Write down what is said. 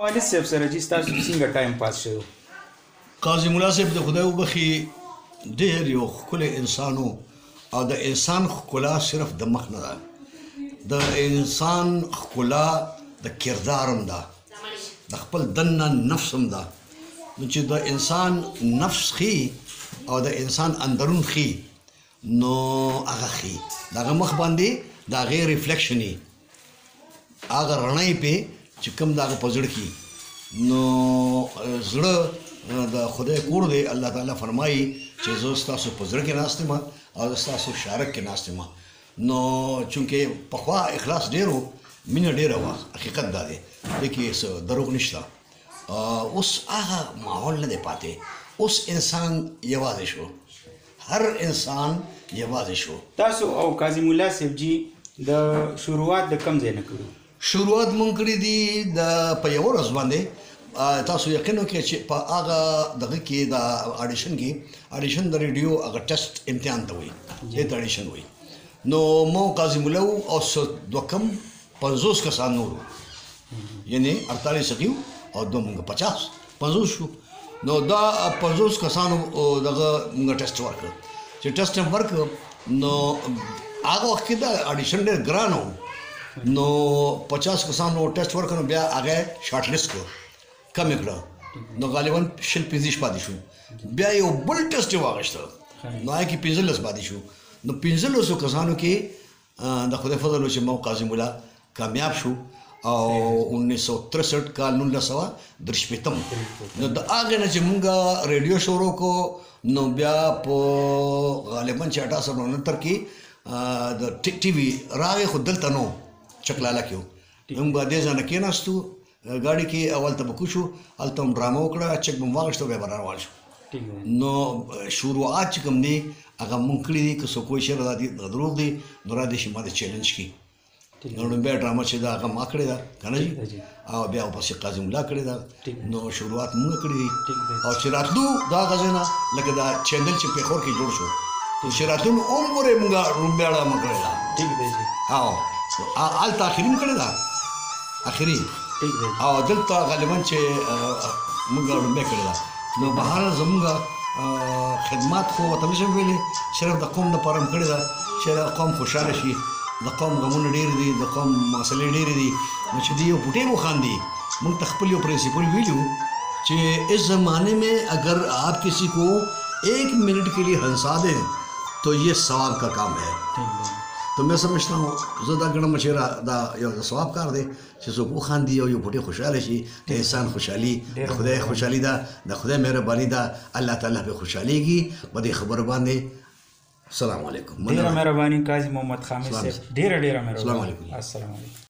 والد صاحب سره چې تاسو څنګه ټایم پاس شو؟ قاضي ملا صاحب د خدای وبخي ډېر یو ښکلی انسان و او د انسان ښکلا صرف د مخ نه ده، د انسان ښکلا د کردار هم ده، د خپل دننه نفس هم ده. نو چې د انسان نفس ښي او د انسان اندرون ښي نو هغه ښي د هغه مخ باندې د هغې ریفلیکشن یي، هغه رڼا یې پې چې کوم د هغه په زړه کې نو زړه د خدای کور دی. الله تعالی فرمایي چې زه ستاسو په زړه کې ناست یم او زه ستاسو شارک کې ناست یم. نو چونکې پخوا اخلاص ډېر و، مینه ډېره وه، حقیقت دا دی، دې کې څه دروغ نشته. اوس هغه ماحول نه دی پاتې، اوس انسان یوازې شو، هر انسان یوازې شو. تاسو او قاضي ملا صاحب جي د شروعات د کم ځای نه کړو؟ شروعات مونږ کړي دي په یوه ورځ باندې. تاسو یقین وکړئ چې په هغه دغه کې د اډیشن کې اډیشن د ریډیو هغه ټیسټ امتحان ته وایي، دې ته اډیشن وایي. نو مو قاضي ملا او دوه کم 50 کسان نور، یعنی 48 هغې او دوه مونږ 50 شو. نو دا 50 کسانو دغه مونږ ټیسټ ورکړ. چې ټیسټ یې ورکړ نو هغه وخت کې دا اډیشن ډېر ګران و، نو 50 کسانو ټیسټ ورکړ، نو بیا هغه شارټ لیست کړو، کم یې کړه، نو غالبا 15 پاتې شو. بیا یو بل ټیسټ یې واخیسته، نو هغې کې 15 پاتې شو. نو 15 کسانو کې د خدای فضل و چې مو قاضي ملا کامیاب شو او 1963 کال 1963 نو د هغې نه چې مونږ ریډیو شروع کړو، نو بیا په غالبا چې 1869 کې د ټي وي راغی، خو دلته نو چکلاله کې و. مونږ به دې ځای نه کېناستو ګاډي کې، اول ته به کوشو، هلته هم ډرامه وکړه، چک به مو واخیسته، بیا به را روان شو. نو شروعات چې کوم دی هغه مونږ کړي دي، که څوک وایي چې دا دروغ دی نو را دې شي ما د چیلنج کړي. نو لومبۍ ډرامه چې ده هغه ما کړې ده که نه جي، او بیا ورپسې قاضي ملا کړې ده. نو شروعات مونږ کړي دي. او چې راتلو د هغه ځای نه لکه دا چینل چې پېښور کې جوړ شو، چې راتلو نو هم پورې مونږ لومبۍ ډرامه کړې ده. او هلته اخري هم کړې ده، اخري. او دلته غالبا چې مونږ لومبۍ کړې ده. نو بهرحال زمونږ خدمات خو ورته نشم ویلی، صرف د قوم دپاره هم کړې ده چې د قوم خوشحاله شي. د قوم غمونه ډېر دي، د قوم مسلې ډېرې دي، نو چې دی یو پوټی وخاندي. مونږ ته خپل یو پرنسپل ویلي و چې اس زمانے میں اگر آپ کسی کو 1 منٹ کے لیے ہنسا دیں تو یہ ثواب کا کام ہے. تو میں سمجھتا ہوں زه دا ګڼم چې دا یو ثواب کار دی چې څوک وخاندي او یو پوټی خوشحاله شي. د انسان خوشحالي د خدای خوشحالي ده، د خدای مهرباني ده، الله تعالی پرې خوشحالېږي. په دې خبرو باندې السلام علیکم. ډېره مهرباني قاضي محمد خامد صاحب، ډېره مهرباني. السلام علیکم. السلام علیکم.